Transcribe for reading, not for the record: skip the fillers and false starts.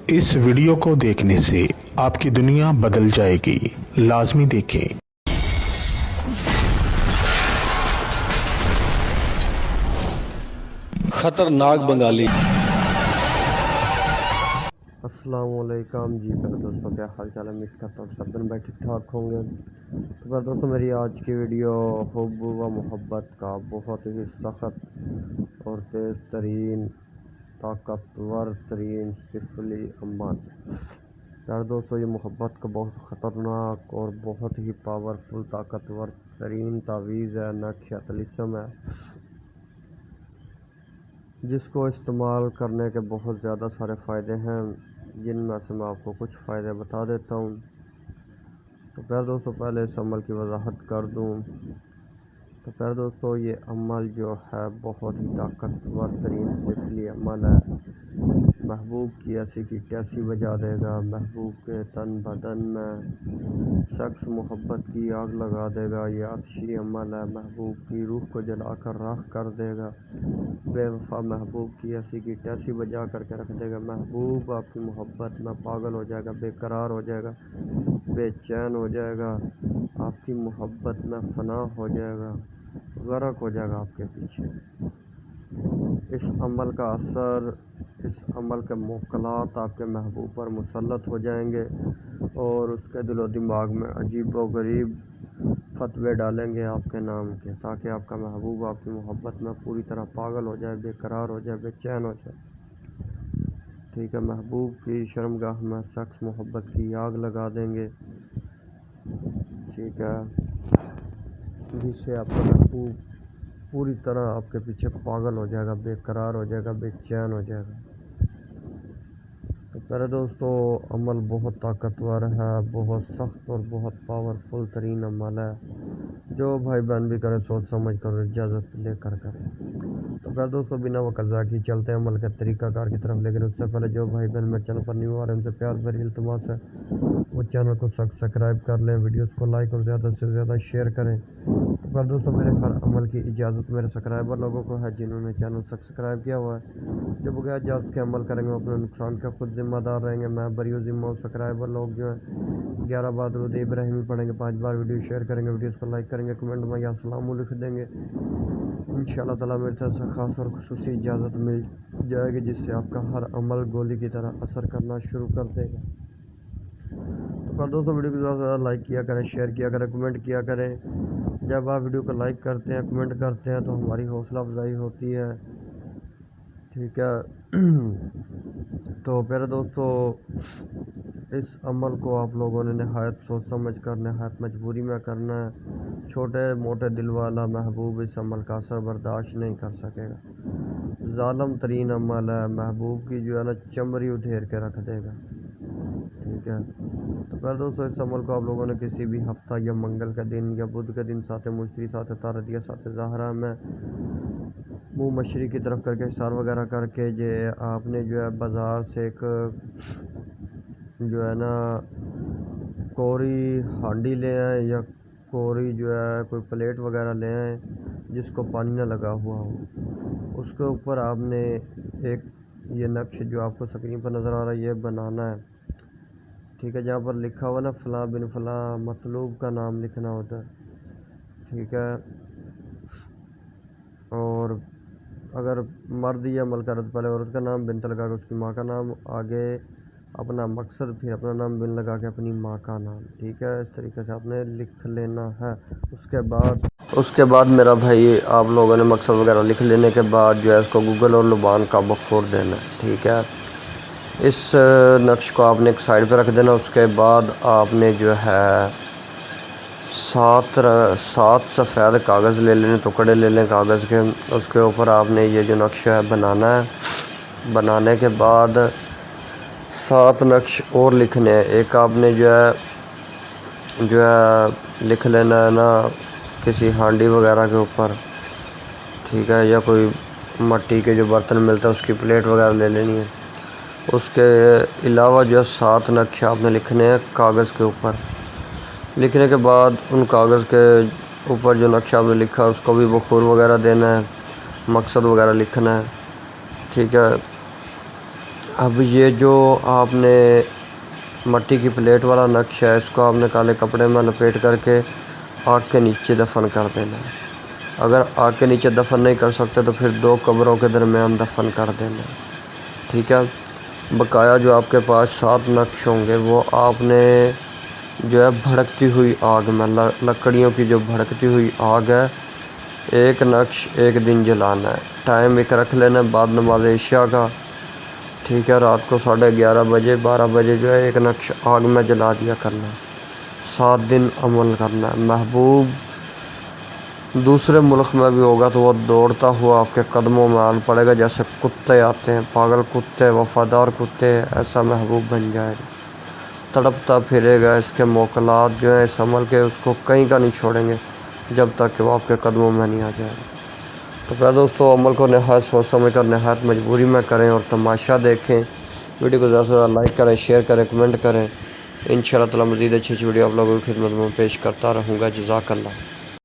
اس video کو دیکھنے سے آپ کی دنیا بدل جائے گی، لازمی دیکھیں۔ خطرناک بنگالی۔ السلام علیکم جی میرے دوستوں، کیا حال چال ہے؟ امید کرتا ہوں سب دن بھائی ٹھیک ٹھاک ہوں گے۔ تو میرے دوستوں، میری آج کی ویڈیو حب و محبت کا بہت ہی سخت اور تیز ترین طاقتور ترین سفلی عمل۔ میرے دوستوں، یہ محبت کا بہت خطرناک اور بہت ہی پاورفل طاقتور ترین تعویذ ہے، نقش طلسم ہے، جس کو استعمال کرنے کے بہت زیادہ سارے فائدے ہیں، جن میں سے میں آپ کو کچھ فائدے بتا دیتا ہوں۔ تو پیارے دوستوں، پہلے اس عمل کی وضاحت کر دوں۔ تو پیارے دوستوں، یہ عمل جو ہے بہت ہی طاقتور ترین سفلی عمل ہے۔ محبوب کی ایسی کی تیسی بجا دے گا، محبوب کے تن بدن میں سخت محبت کی آگ لگا دے گا۔ یہ آتشی عمل ہے، محبوب کی روح کو جلا کر راکھ کر دے گا۔ بے وفا محبوب کی ایسی کی تیسی بجا کر کے رکھ دے گا۔ محبوب آپ کی محبت میں پاگل ہو جائے گا، بے قرار ہو جائے گا، بے چین ہو جائے گا، آپ کی محبت میں فنا ہو جائے گا، غرق ہو جائے گا آپ کے پیچھے۔ اس عمل کا اثر، اس عمل کے موکلات آپ کے محبوب پر مسلط ہو جائیں گے، اور اس کے دل و دماغ میں عجیب و غریب فتوے ڈالیں گے آپ کے نام کے، تاکہ آپ کا محبوب آپ کی محبت میں پوری طرح پاگل ہو جائے، بے قرار ہو جائے، بے چین ہو جائے۔ ٹھیک ہے، محبوب کی شرمگاہ میں سخت محبت کی آگ لگا دیں گے۔ ٹھیک ہے، جس سے آپ کا محبوب پوری طرح آپ کے پیچھے پاگل ہو جائے گا، بے قرار ہو جائے گا، بے چین ہو جائے گا۔ تو پیارے دوستو، عمل بہت طاقتور ہے، بہت سخت اور بہت پاورفل ترین عمل ہے۔ جو بھائی بہن بھی کرے سوچ سمجھ کر اجازت لے کر کرے۔ تو پیارے دوستو، بنا وقت ضائع کیے چلتے ہیں عمل کے طریقہ کار کی طرف، لیکن اس سے پہلے جو بھائی بہن میرے چینل پر نیو آ رہے ہیں، ان سے پیار بھری التماس ہے وہ چینل کو سبسکرائب کر لیں، ویڈیوز کو لائک اور زیادہ سے زیادہ شیئر کریں۔ تو پیارے دوستو، میرے ہر عمل کی اجازت میرے سبسکرائبر لوگوں کو ہے، جنہوں نے چینل سبسکرائب کیا ہوا ہے۔ جو بغیر اجازت کے عمل کریں گے وہ اپنے نقصان کا خود ذمہ دار رہیں گے۔ میں بری و ذمہ ہوں۔ سبسکرائبر لوگ جو ہیں 11 بار درود ابراہیمی پڑھیں گے، 5 بار ویڈیو شیئر کریں گے، ویڈیوز کو لائک کریں گے، کمنٹ میں یا السلام لکھ دیں گے، انشاءاللہ تعالیٰ میری طرف سے خاص اور خصوصی اجازت مل جائے گی، جس سے آپ کا ہر عمل گولی کی طرح اثر کرنا شروع کر دے گا۔ تو پر دوستوں، ویڈیو کو زیادہ سے زیادہ لائک کیا کریں، شیئر کیا کریں، کمنٹ کیا کریں۔ جب آپ ویڈیو کو لائک کرتے ہیں، کمنٹ کرتے ہیں، تو ہماری حوصلہ افزائی ہوتی ہے۔ ٹھیک ہے، تو پیارے دوستو، اس عمل کو آپ لوگوں نے نہایت سوچ سمجھ کر، نہایت مجبوری میں کرنا ہے۔ چھوٹے موٹے دل والا محبوب اس عمل کا اثر برداشت نہیں کر سکے گا۔ ظالم ترین عمل ہے، محبوب کی جو ہے نا چمڑی ادھیر کے رکھ دے گا۔ ٹھیک ہے، تو پیارے دوستو، اس عمل کو آپ لوگوں نے کسی بھی ہفتہ یا منگل کے دن یا بدھ کے دن ساتھ مشتری ساتھ تاردیہ ساتھ ظاہرہ میں منہ مشرق کی طرف کر کے اشار وغیرہ کر کے آپ نے جو ہے بازار سے ایک جو ہے نا کوری ہانڈی لے آئیں، یا کوری جو ہے کوئی پلیٹ وغیرہ لے آئیں جس کو پانی نہ لگا ہوا ہو۔ اس کے اوپر آپ نے ایک یہ نقش جو آپ کو اسکرین پر نظر آ رہا ہے یہ بنانا ہے۔ ٹھیک ہے، جہاں پر لکھا ہوا نا فلاں بن فلاں مطلوب کا نام لکھنا ہوتا ہے۔ ٹھیک ہے، اور اگر مرد یہ عمل کرے تو پہلے عورت کا نام، بنت لگا کے اس کی ماں کا نام، آگے اپنا مقصد، پھر اپنا نام، بن لگا کے اپنی ماں کا نام۔ ٹھیک ہے، اس طریقے سے آپ نے لکھ لینا ہے۔ اس کے بعد میرا بھائی، آپ لوگوں نے مقصد وغیرہ لکھ لینے کے بعد جو ہے اس کو گوگل اور لبان کا بخور دینا ہے۔ ٹھیک ہے، اس نقش کو آپ نے ایک سائڈ پہ رکھ دینا۔ اس کے بعد آپ نے جو ہے 7 سفید کاغذ لے لینے، ٹکڑے لے لیں کاغذ کے۔ اس کے اوپر آپ نے یہ جو نقش ہے بنانا ہے۔ بنانے کے بعد 7 نقش اور لکھنے ہیں۔ ایک آپ نے جو ہے لکھ لینا ہے نا کسی ہانڈی وغیرہ کے اوپر۔ ٹھیک ہے، یا کوئی مٹی کے جو برتن ملتا ہے اس کی پلیٹ وغیرہ لے لینی ہے۔ اس کے علاوہ جو ہے 7 نقش آپ نے لکھنے ہیں کاغذ کے اوپر۔ لکھنے کے بعد ان کاغذ کے اوپر جو نقشہ آپ نے لکھا اس کو بھی بخور وغیرہ دینا ہے، مقصد وغیرہ لکھنا ہے۔ ٹھیک ہے، اب یہ جو آپ نے مٹی کی پلیٹ والا نقش ہے، اس کو آپ نے کالے کپڑے میں لپیٹ کر کے آگ کے نیچے دفن کر دینا ہے۔ اگر آگ کے نیچے دفن نہیں کر سکتے تو پھر 2 قبروں کے درمیان دفن کر دینا ہے، ٹھیک ہے۔ بقایا جو آپ کے پاس 7 نقش ہوں گے وہ آپ نے جو ہے بھڑکتی ہوئی آگ میں، لکڑیوں کی جو بھڑکتی ہوئی آگ ہے، ایک نقش ایک دن جلانا ہے۔ ٹائم ایک رکھ لینا بعد نماز عشاء کا، ٹھیک ہے۔ رات کو 11:30 بجے 12 بجے جو ہے ایک نقش آگ میں جلا دیا کرنا ہے، 7 دن عمل کرنا ہے۔ محبوب دوسرے ملک میں بھی ہوگا تو وہ دوڑتا ہوا آپ کے قدموں میں آن پڑے گا، جیسے کتے آتے ہیں، پاگل کتے، وفادار کتے، ایسا محبوب بن جائے گا، تڑپتا پھرے گا۔ اس کے موکلات جو ہیں اس عمل کے، اس کو کہیں کا نہیں چھوڑیں گے جب تک کہ وہ آپ کے قدموں میں نہیں آ جائے گا۔ تو پہلے دوستو عمل کو نہایت سوچ سمجھ کر نہایت مجبوری میں کریں اور تماشا دیکھیں۔ ویڈیو کو زیادہ سے زیادہ لائک کریں، شیئر کریں، کمنٹ کریں۔ انشاءاللہ تعالی مزید اچھی ویڈیو آپ لوگوں کی خدمت میں پیش کرتا رہوں گا۔ جزاک اللہ۔